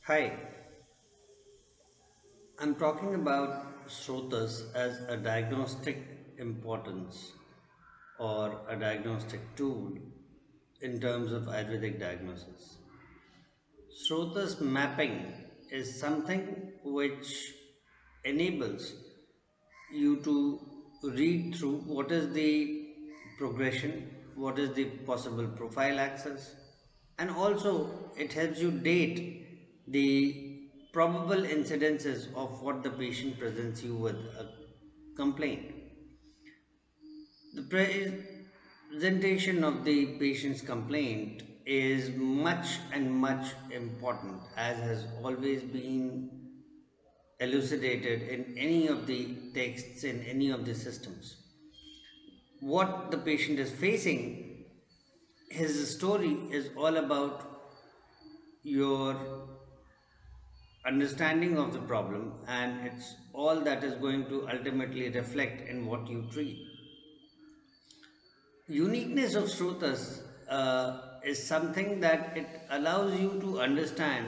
Hi, I'm talking about Srotas as a diagnostic importance or a diagnostic tool in terms of Ayurvedic diagnosis. Srotas mapping is something which enables you to read through what is the progression, what is the possible profile access, and also it helps you date the probable incidences of what the patient presents you with a complaint. The presentation of the patient's complaint is much and much important, as has always been elucidated in any of the texts in any of the systems. What the patient is facing, his story is all about your understanding of the problem, and it's all that is going to ultimately reflect in what you treat. Uniqueness of Srutas is something that it allows you to understand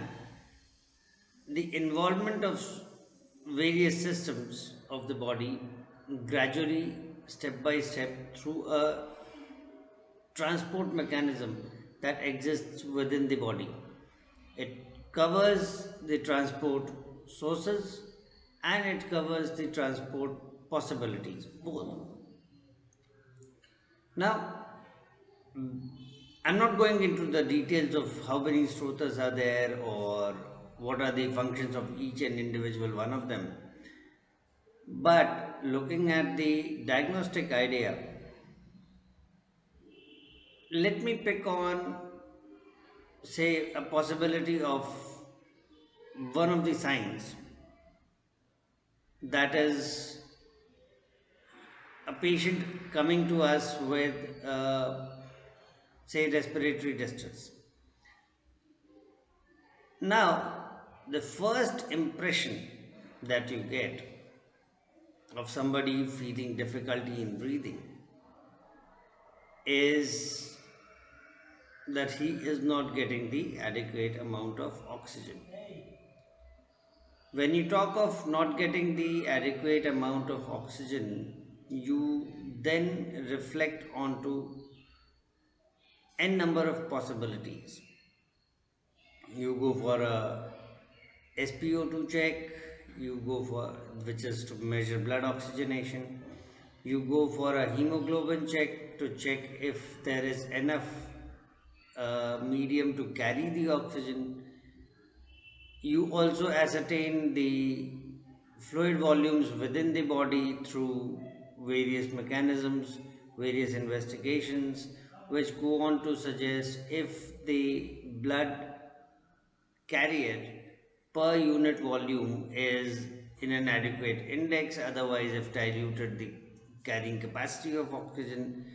the involvement of various systems of the body gradually, step by step, through a transport mechanism that exists within the body. It covers the transport sources and it covers the transport possibilities, both. Now, I'm not going into the details of how many srotas are there or what are the functions of each and individual one of them. But looking at the diagnostic idea, let me pick on, say, a possibility of one of the signs, that is a patient coming to us with, say, respiratory distress. Now, the first impression that you get of somebody feeling difficulty in breathing is that he is not getting the adequate amount of oxygen. When you talk of not getting the adequate amount of oxygen, you then reflect onto n number of possibilities. You go for a SpO2 check, you go for, which is to measure blood oxygenation, you go for a hemoglobin check to check if there is enough medium to carry the oxygen. You also ascertain the fluid volumes within the body through various mechanisms, various investigations, which go on to suggest if the blood carrier per unit volume is in an adequate index, otherwise, if diluted, the carrying capacity of oxygen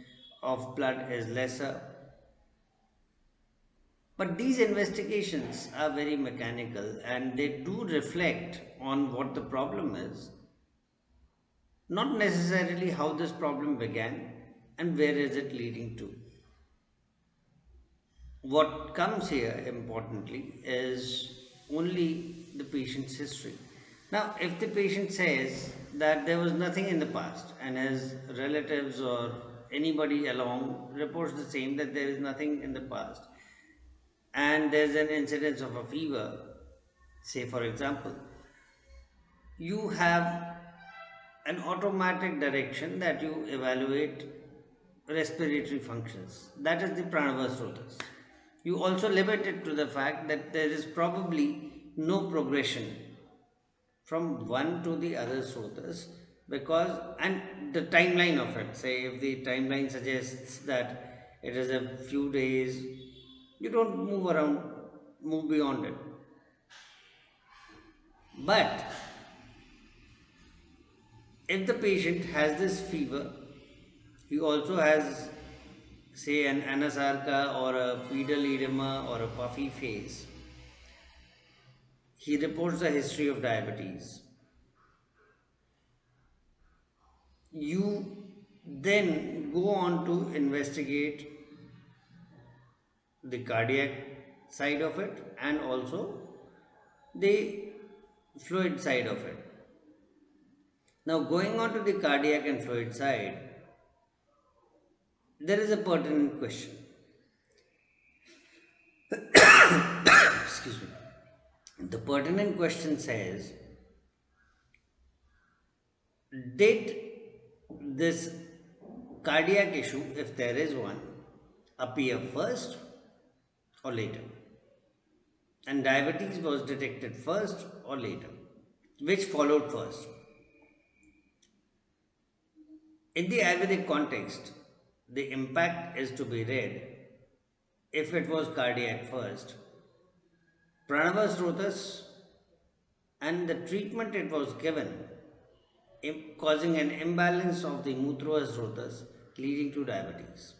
of blood is lesser. But these investigations are very mechanical and they do reflect on what the problem is, not necessarily how this problem began and where is it leading to. What comes here importantly is only the patient's history. Now, if the patient says that there was nothing in the past and his relatives or anybody along reports the same, that there is nothing in the past, and there's an incidence of a fever, say for example, you have an automatic direction that you evaluate respiratory functions. That is the pranavasrotas. You also limit it to the fact that there is probably no progression from one to the other srotas, because, and the timeline of it, say if the timeline suggests that it is a few days, you don't move around, move beyond it. But if the patient has this fever, he also has, say, an anasarca or a pedal edema or a puffy face. He reports a history of diabetes. You then go on to investigate the cardiac side of it and also the fluid side of it. Now, going on to the cardiac and fluid side, there is a pertinent question. Excuse me. The pertinent question says, did this cardiac issue, if there is one, appear first or later? And diabetes was detected first or later? Which followed first? In the Ayurvedic context, the impact is to be read if it was cardiac first, pranava srotas, and the treatment it was given causing an imbalance of the mutra srotas leading to diabetes.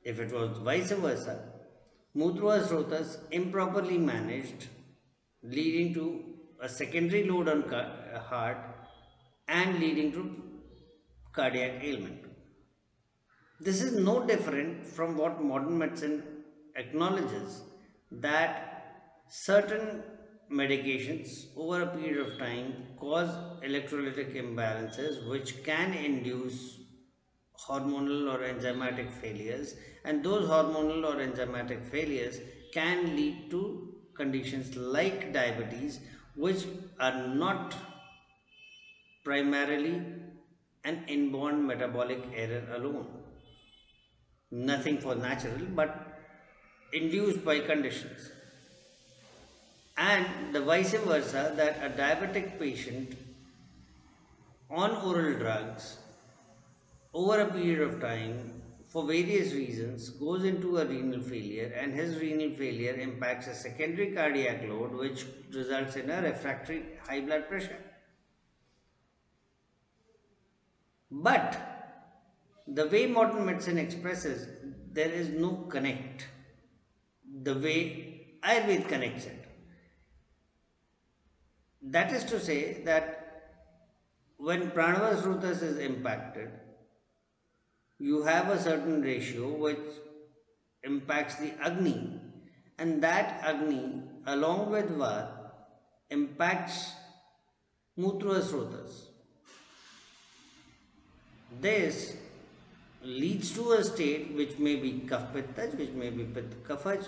If it was vice versa, mutra srotas improperly managed leading to a secondary load on heart and leading to cardiac ailment. This is no different from what modern medicine acknowledges, that certain medications over a period of time cause electrolytic imbalances which can induce hormonal or enzymatic failures, and those hormonal or enzymatic failures can lead to conditions like diabetes, which are not primarily an inborn metabolic error alone, nothing for natural but induced by conditions. And the vice versa, that a diabetic patient on oral drugs over a period of time for various reasons goes into a renal failure, and his renal failure impacts a secondary cardiac load which results in a refractory high blood pressure. But the way modern medicine expresses, there is no connect the way Ayurveda connects it. That is to say that when pranava srutas is impacted, you have a certain ratio which impacts the Agni, and that Agni along with Vata impacts Mutra Srotas. This leads to a state which may be Kapha Pittaj, which may be Pitta Kaphaj.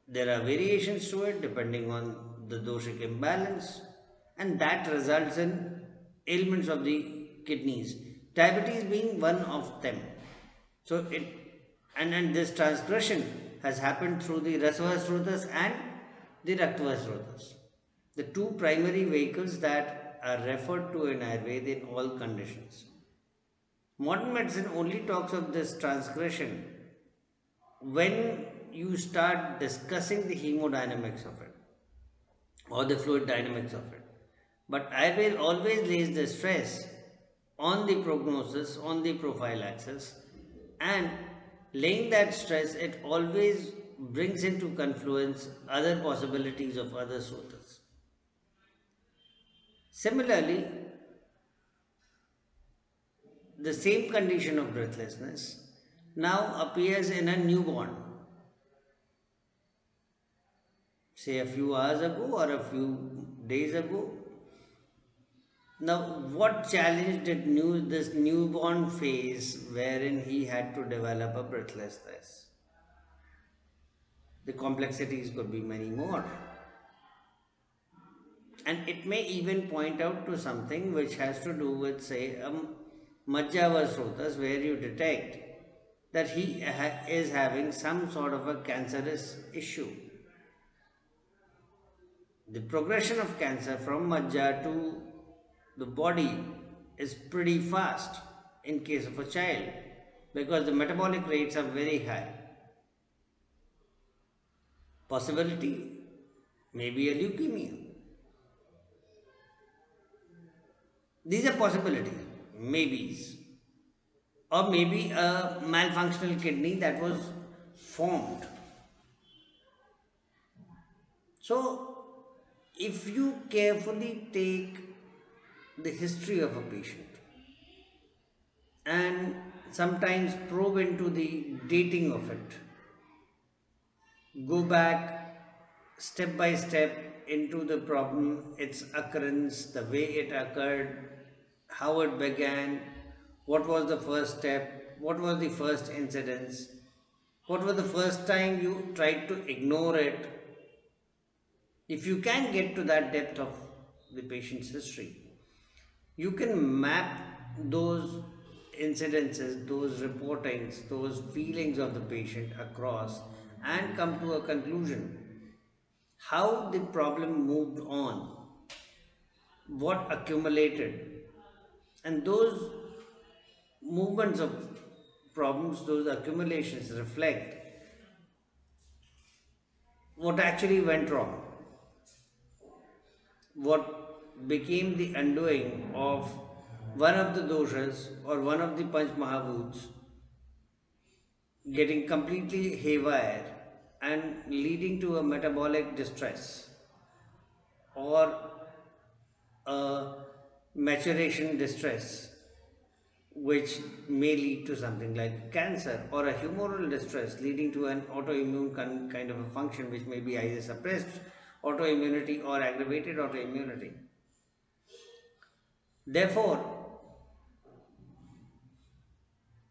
There are variations to it depending on the doshic imbalance, and that results in ailments of the kidneys, diabetes being one of them. So it and this transgression has happened through the Rasava Srotas and the Raktava Srotas, the two primary vehicles that are referred to in Ayurveda in all conditions. Modern medicine only talks of this transgression when you start discussing the hemodynamics of it or the fluid dynamics of it. But Ayurveda always lays the stress on the prognosis, on the prophylaxis, and laying that stress, it always brings into confluence other possibilities of other sutras. Similarly, the same condition of breathlessness now appears in a newborn, say a few hours ago or a few days ago. Now, what challenge did this newborn face wherein he had to develop a breathlessness? The complexities could be many more. And it may even point out to something which has to do with, say, a Majjava Srotas, where you detect that he is having some sort of a cancerous issue. The progression of cancer from Majja to the body is pretty fast in case of a child, because the metabolic rates are very high. Possibility, maybe a leukemia. These are possibilities, maybes. Or maybe a malfunctional kidney that was formed. So, if you carefully take the history of a patient and sometimes probe into the dating of it, go back step by step into the problem, its occurrence, the way it occurred, how it began, what was the first step, what was the first incidence, what was the first time you tried to ignore it. If you can get to that depth of the patient's history, you can map those incidences, those reportings, those feelings of the patient across and come to a conclusion. How the problem moved on, what accumulated, and those movements of problems, those accumulations reflect what actually went wrong, what became the undoing of one of the doshas or one of the Panch Mahabhuts getting completely haywire and leading to a metabolic distress or a maturation distress, which may lead to something like cancer, or a humoral distress leading to an autoimmune kind of a function, which may be either suppressed autoimmunity or aggravated autoimmunity. Therefore,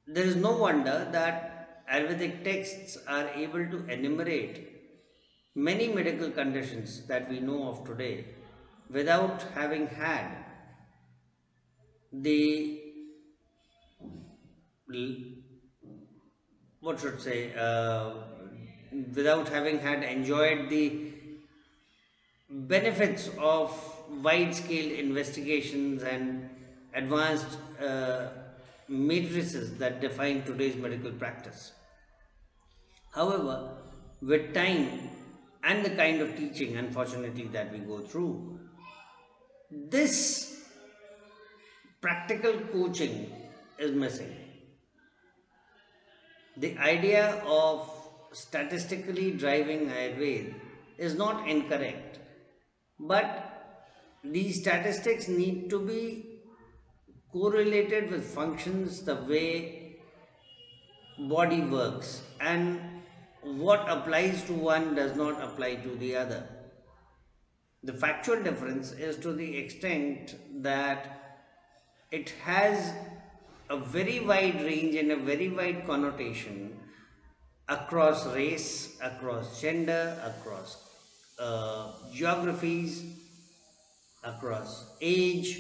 there is no wonder that Ayurvedic texts are able to enumerate many medical conditions that we know of today without having had the, what should say, without having had enjoyed the benefits of wide scale investigations and advanced matrices that define today's medical practice. However, with time and the kind of teaching, unfortunately, that we go through, this practical coaching is missing. The idea of statistically driving Ayurveda is not incorrect, but these statistics need to be correlated with functions, the way body works, and what applies to one does not apply to the other. The factual difference is to the extent that it has a very wide range and a very wide connotation across race, across gender, across geographies, across age,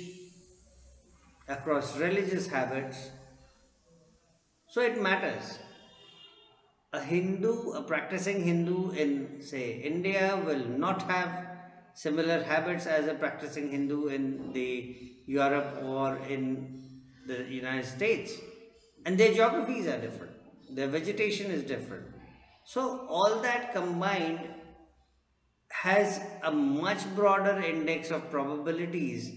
across religious habits. So it matters. A Hindu, a practicing Hindu in, say, India will not have similar habits as a practicing Hindu in the Europe or in the United States. And their geographies are different. Their vegetation is different. So all that combined has a much broader index of probabilities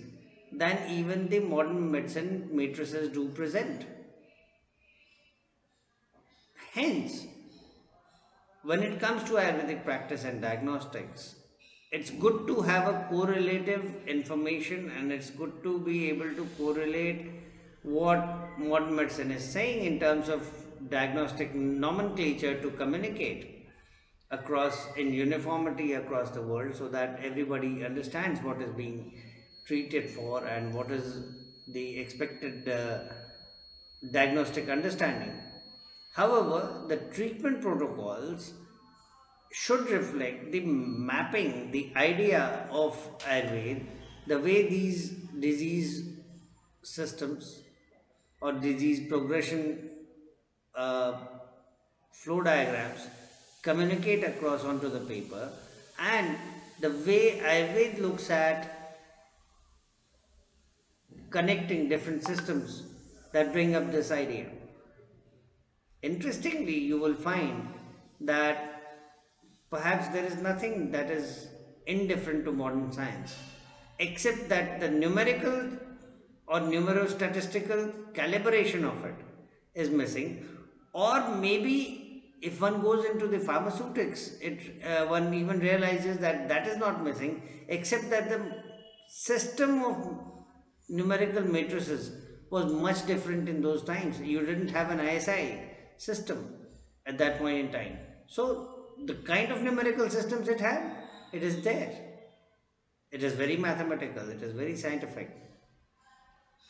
than even the modern medicine matrices do present. Hence, when it comes to Ayurvedic practice and diagnostics, it's good to have a correlative information, and it's good to be able to correlate what modern medicine is saying in terms of diagnostic nomenclature to communicate across in uniformity across the world, so that everybody understands what is being treated for and what is the expected diagnostic understanding. However, the treatment protocols should reflect the mapping, the idea of Ayurveda, the way these disease systems or disease progression uh, flow diagrams communicate across onto the paper, and the way Ayurveda looks at connecting different systems that bring up this idea. Interestingly, you will find that perhaps there is nothing that is indifferent to modern science, except that the numerical or numerostatistical calibration of it is missing, or maybe if one goes into the pharmaceutics, one even realizes that that is not missing, except that the system of numerical matrices was much different in those times. You didn't have an ISI system at that point in time. So the kind of numerical systems it had, it is there. It is very mathematical, it is very scientific,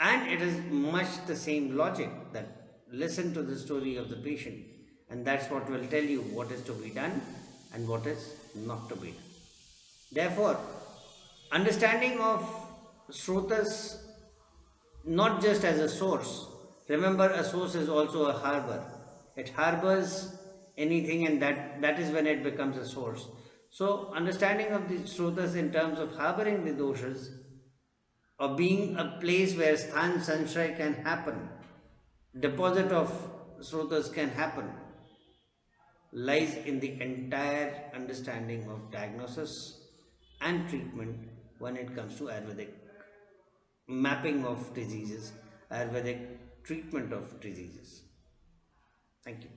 and it is much the same logic that listen to the story of the patient, and that's what will tell you what is to be done and what is not to be done. Therefore, understanding of Srotas not just as a source. Remember, a source is also a harbor. It harbors anything, and that is when it becomes a source. So, understanding of the Srotas in terms of harboring the doshas or being a place where sthan sanshay can happen, deposit of Srotas can happen, lies in the entire understanding of diagnosis and treatment when it comes to Ayurvedic mapping of diseases, Ayurvedic treatment of diseases. Thank you.